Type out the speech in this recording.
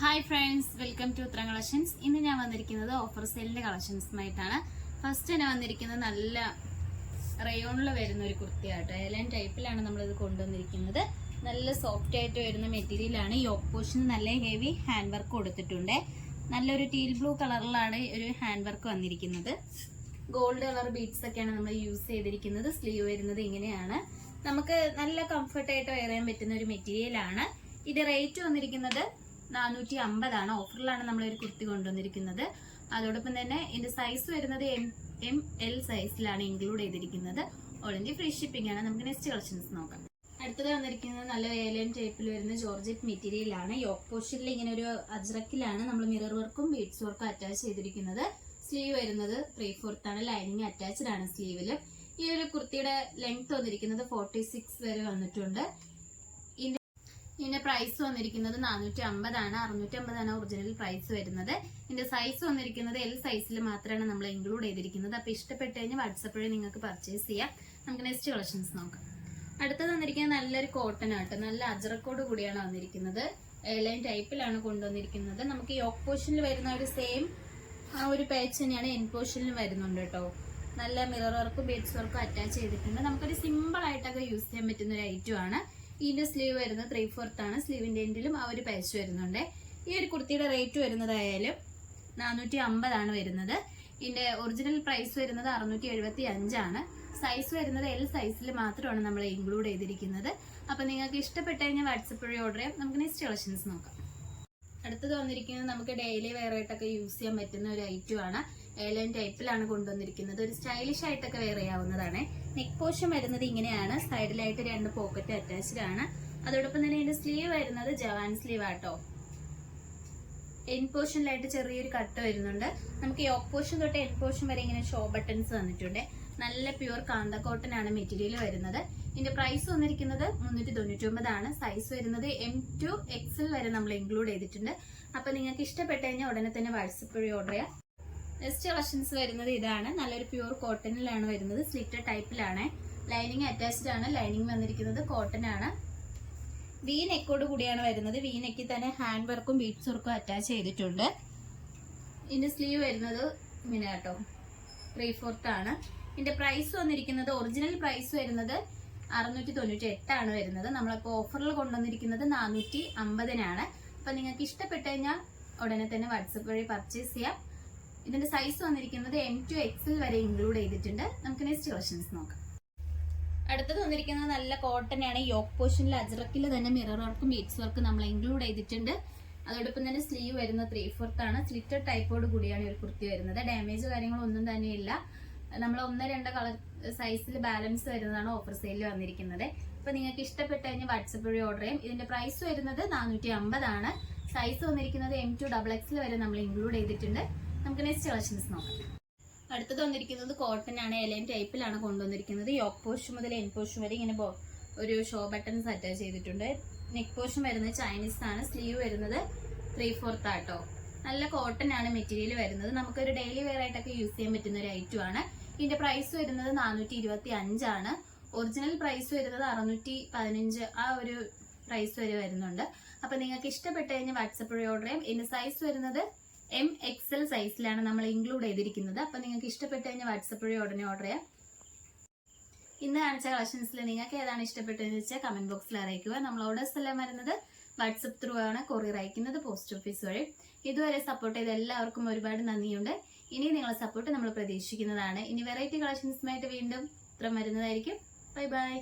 Hi friends, welcome to ഉത്തരം collections. ഇന്ന് ഞാൻ വന്നിരിക്കുന്നത് ഓഫർ സെയിലിന്റെ കളക്ഷൻസുമായിട്ടാണ്. ഫസ്റ്റ് തന്നെ വന്നിരിക്കുന്നത് നല്ല റയോണിൽ വരുന്ന ഒരു കുർത്തിയാട്ടോ. എലൈൻ ടൈപ്പിലാണ് നമ്മളിത് കൊണ്ടുവന്നിരിക്കുന്നത്. നല്ല സോഫ്റ്റ് ആയിട്ട് വരുന്ന മെറ്റീരിയലാണ്. യോക്ക് പോർഷൻ നല്ല ഹെവി ഹാൻഡ് വർക്ക് കൊടുത്തിട്ടുണ്ട്. നല്ലൊരു ടീൽ ബ്ലൂ കളറിലാണ് ഒരു ഹാൻഡ് വർക്ക് വന്നിരിക്കുന്നത്. ഗോൾഡ് കളർ ബീഡ്സ് ഒക്കെയാണ് നമ്മൾ യൂസ് ചെയ്തിരിക്കുന്നത്. സ്ലീവ് വരുന്നത് ഇങ്ങനെയാണ്. നമുക്ക് നല്ല കംഫർട്ടായിട്ട് വെയർ ചെയ്യാൻ പറ്റുന്ന ഒരു മെറ്റീരിയലാണ്. ഇത് റേറ്റ് വന്നിരിക്കുന്നത് 450 ഓഫറിലാണ് നമ്മൾ ഒരു കുർത്തി കൊണ്ടുവന്നിരിക്കുന്നത്. അതോടൊപ്പം തന്നെ ഇതിന്റെ സൈസ് വരുന്നത് ML സൈസിലാണ് ഇൻക്ലൂഡ് ചെയ്തിരിക്കുന്നത്. ഓൾ ഇന്ത്യ ഫ്രീ ഷിപ്പിംഗ് ആണ്. നമുക്ക് നെക്സ്റ്റ് കളക്ഷൻസ് നോക്കാം. അടുത്തത് വന്നിരിക്കുന്നത് നല്ല ഏലിയൻ ടൈപ്പിൽ വരുന്ന ജോർജറ്റ് മെറ്റീരിയൽ ആണ്. യോക്ക് പോർഷനിൽ ഇങ്ങനെ ഒരു അജ്രക്കിലാണ് നമ്മൾ മിറർ വർക്കും ബീഡ്സ് വർക്കും അറ്റാച്ച് ചെയ്തിരിക്കുന്നത്. സ്ലീവ് വരുന്നത് 3/4 ആണ്. ലൈനിങ് അറ്റാച്ച്ഡ് ആണ് സ്ലീവില്. ഈ ഒരു കുർത്തിയുടെ ലെങ്ത് വന്നിരിക്കുന്നത് 46 വരെ വന്നിട്ടുണ്ട്. ഇതിന്റെ പ്രൈസ് വന്നിരിക്കുന്നത് 450 ആണ്. 650 ആണ് ഒറിജിനൽ പ്രൈസ് വരുന്നത്. ഇതിന്റെ സൈസ് വന്നിരിക്കുന്നത് L സൈസിൽ മാത്രമാണ് നമ്മൾ ഇൻക്ലൂഡ് ചെയ്തിരിക്കുന്നത്. അപ്പൊ ഇഷ്ടപ്പെട്ട് കഴിഞ്ഞാൽ വാട്സപ്പ് വഴി നിങ്ങൾക്ക് പർച്ചേസ് ചെയ്യാം. നമുക്ക് നെക്സ്റ്റ് കളക്ഷൻസ് നോക്കാം. അടുത്തത് വന്നിരിക്കുന്നത് നല്ലൊരു കോട്ടൺ ആട്ടോ. നല്ല അജറക്കോട് കൂടിയാണ് വന്നിരിക്കുന്നത്. എയർലൈൻ ടൈപ്പിലാണ് കൊണ്ടുവന്നിരിക്കുന്നത്. നമുക്ക് യോക്ക് പോർഷനിൽ വരുന്ന ഒരു സെയിം ആ ഒരു പാച്ച് തന്നെയാണ് എൻ പോർഷനിൽ വരുന്നുണ്ട് കേട്ടോ. നല്ല മിറർ വർക്കും ബീഡ്സ് വർക്കും അറ്റാച്ച് ചെയ്തിട്ടുണ്ട്. നമുക്കൊരു സിമ്പിൾ ആയിട്ടൊക്കെ യൂസ് ചെയ്യാൻ പറ്റുന്ന ഒരു ഐറ്റം ആണ്. ഇതിന്റെ സ്ലീവ് വരുന്നത് 3/4 ആണ്. സ്ലീവിന്റെ എൻഡിലും ആ ഒരു പാച്ച് വരുന്നുണ്ട്. ഈ ഒരു കുർത്തിയുടെ റേറ്റ് വരുന്നതായാലും 450 ആണ് വരുന്നത്. ഇതിന്റെ ഒറിജിനൽ പ്രൈസ് വരുന്നത് 675 ആണ്. സൈസ് വരുന്നത് L സൈസിൽ മാത്രമാണ് നമ്മൾ ഇൻക്ലൂഡ് ചെയ്തിരിക്കുന്നത്. അപ്പൊ നിങ്ങൾക്ക് ഇഷ്ടപ്പെട്ട് കഴിഞ്ഞാൽ വാട്സപ്പ് വഴി ഓർഡർ ചെയ്യാം. നമുക്ക് നെക്സ്റ്റ് കളക്ഷൻസ് നോക്കാം. അടുത്തത് വന്നിരിക്കുന്നത് നമുക്ക് ഡെയിലി വെയർ ആയിട്ടൊക്കെ യൂസ് ചെയ്യാൻ പറ്റുന്ന ഒരു ഐറ്റം ആണ്. എയർലൈൻ ടൈപ്പിലാണ് കൊണ്ടുവന്നിരിക്കുന്നത്. ഒരു സ്റ്റൈലിഷ് ആയിട്ടൊക്കെ വെയർ ചെയ്യാവുന്നതാണ്. നെക്ക് പോർഷൻ വരുന്നത് ഇങ്ങനെയാണ്. സൈഡിലായിട്ട് 2 പോക്കറ്റ് അറ്റാച്ച്ഡ് ആണ്. അതോടൊപ്പം തന്നെ ഇതിന്റെ സ്ലീവ് വരുന്നത് ജവാൻ സ്ലീവ് ആട്ടോ. എൻ പോർഷനിലായിട്ട് ചെറിയൊരു കട്ട് വരുന്നുണ്ട്. നമുക്ക് യോക്ക് പോർഷൻ തൊട്ട് എൻ പോർഷൻ വരെ ഇങ്ങനെ ഷോ ബട്ടൺസ് വന്നിട്ടുണ്ട്. നല്ല പ്യുവർ കാന്ത കോട്ടൺ ആണ് മെറ്റീരിയൽ വരുന്നത്. ഇതിന്റെ പ്രൈസ് വന്നിരിക്കുന്നത് 399 ആണ്. സൈസ് വരുന്നത് M to XL വരെ നമ്മൾ ഇൻക്ലൂഡ് ചെയ്തിട്ടുണ്ട്. അപ്പൊ നിങ്ങൾക്ക് ഇഷ്ടപ്പെട്ട് കഴിഞ്ഞാൽ ഉടനെ തന്നെ വാട്സപ്പ് വഴി ഓർഡർ ചെയ്യാം. നെക്സ്റ്റ് കളക്ഷൻസ് വരുന്നത് ഇതാണ്. നല്ലൊരു പ്യുവർ കോട്ടണിലാണ് വരുന്നത്. സ്ലിറ്റർ ടൈപ്പിലാണ്. ലൈനിങ് അറ്റാച്ച്ഡ് ആണ്. ലൈനിങ് വന്നിരിക്കുന്നത് കോട്ടൺ ആണ്. വി നെക്കോട് കൂടിയാണ് വരുന്നത്. വി നെക്കിൽ തന്നെ ഹാൻഡ് വർക്കും ബീഡ്സ് വർക്കും അറ്റാച്ച് ചെയ്തിട്ടുണ്ട്. ഇതിന്റെ സ്ലീവ് വരുന്നത് ഇങ്ങനെ കേട്ടോ, 3/4 ആണ്. ഇതിന്റെ പ്രൈസ് വന്നിരിക്കുന്നത് ഒറിജിനൽ പ്രൈസ് വരുന്നത് 698 ആണ് വരുന്നത്. നമ്മളിപ്പോൾ ഓഫറിൽ കൊണ്ടുവന്നിരിക്കുന്നത് 450 അപ്പൊ നിങ്ങൾക്ക് ഇഷ്ടപ്പെട്ട് കഴിഞ്ഞാൽ ഉടനെ തന്നെ വാട്സപ്പ് വഴി പർച്ചേസ് ചെയ്യാം. ഇതിന്റെ സൈസ് വന്നിരിക്കുന്നത് M to XL വരെ ഇൻക്ലൂഡ് ചെയ്തിട്ടുണ്ട്. നമുക്ക് നെക്സ്റ്റ് കളക്ഷൻസ് നോക്കാം. അടുത്തത് വന്നിരിക്കുന്നത് നല്ല കോട്ടൺ ആണ്. യോക്ക് പോർഷനിൽ അജ്രക്കിൽ തന്നെ മിറർ വർക്കും ബീഡ്സ് വർക്കും നമ്മൾ ഇൻക്ലൂഡ് ചെയ്തിട്ടുണ്ട്. അതോടൊപ്പം തന്നെ സ്ലീവ് വരുന്നത് 3/4 ആണ്. സ്ലിറ്റർ ടൈപ്പോട് കൂടിയാണ് ഒരു കുർത്തി വരുന്നത്. ഡാമേജ് കാര്യങ്ങളൊന്നും തന്നെയില്ല. നമ്മൾ 1-2 കളർ സൈസിൽ ബാലൻസ് വരുന്നതാണ് ഓഫർ സെയിലിൽ വന്നിരിക്കുന്നത്. അപ്പൊ നിങ്ങൾക്ക് ഇഷ്ടപ്പെട്ട് കഴിഞ്ഞാൽ വാട്സപ്പ് വഴി ഓർഡർ ചെയ്യും. ഇതിന്റെ പ്രൈസ് വരുന്നത് 450 ആണ്. സൈസ് വന്നിരിക്കുന്നത് M to XXL വരെ നമ്മൾ ഇൻക്ലൂഡ് ചെയ്തിട്ടുണ്ട്. നമുക്ക് നെക്സ്റ്റ് കളക്ഷൻസ് നോക്കാം. അടുത്തത് വന്നിരിക്കുന്നത് കോട്ടൺ ആണ്. എലൈൻ ടൈപ്പിലാണ് കൊണ്ടുവന്നിരിക്കുന്നത്. യോക്ക് പോർഷൻ മുതൽ എൻ പോർഷൻ വരെ ഇങ്ങനെ ഒരു ഷോ ബട്ടൺസ് അറ്റാച്ച് ചെയ്തിട്ടുണ്ട്. നെക്ക് പോർഷൻ വരുന്നത് ചൈനീസ് ആണ്. സ്ലീവ് വരുന്നത് 3/4 ആട്ടോ. നല്ല കോട്ടൺ ആണ് മെറ്റീരിയൽ വരുന്നത്. നമുക്കൊരു ഡെയിലി വെയർ ആയിട്ടൊക്കെ യൂസ് ചെയ്യാൻ പറ്റുന്ന ഒരു ഐറ്റം ആണ്. ഇതിന്റെ പ്രൈസ് വരുന്നത് 425 ആണ്. ഒറിജിനൽ പ്രൈസ് വരുന്നത് 615 ആ ഒരു പ്രൈസ് വരെ വരുന്നുണ്ട്. അപ്പൊ നിങ്ങൾക്ക് ഇഷ്ടപ്പെട്ട് കഴിഞ്ഞാൽ വാട്സപ്പ് വഴി ഓർഡർ ചെയ്യാം. ഇതിന്റെ സൈസ് വരുന്നത് MXL സൈസിലാണ് നമ്മൾ ഇൻക്ലൂഡ് ചെയ്തിരിക്കുന്നത്. അപ്പൊ നിങ്ങൾക്ക് ഇഷ്ടപ്പെട്ട് കഴിഞ്ഞാൽ വാട്സപ്പ് വഴി ഉടനെ ഓർഡർ ചെയ്യാം. ഇന്ന് കാണിച്ച കളക്ഷൻസിൽ നിങ്ങൾക്ക് ഏതാണ് ഇഷ്ടപ്പെട്ടതെന്ന് വെച്ചാൽ കമന്റ് ബോക്സിൽ അറിയിക്കുക. നമ്മൾ ഓർഡേഴ്സ് എല്ലാം വരുന്നത് വാട്സപ്പ് ത്രൂ ആണ്. കൊറിയർ അയക്കുന്നത് പോസ്റ്റ് ഓഫീസ് വഴി. ഇതുവരെ സപ്പോർട്ട് ചെയ്ത എല്ലാവർക്കും ഒരുപാട് നന്ദിയുണ്ട്. ഇനി നിങ്ങളെ സപ്പോർട്ട് നമ്മൾ പ്രതീക്ഷിക്കുന്നതാണ്. ഇനി വെറൈറ്റി കളക്ഷൻസുമായിട്ട് വീണ്ടും വരുന്നതായിരിക്കും. Bye bye.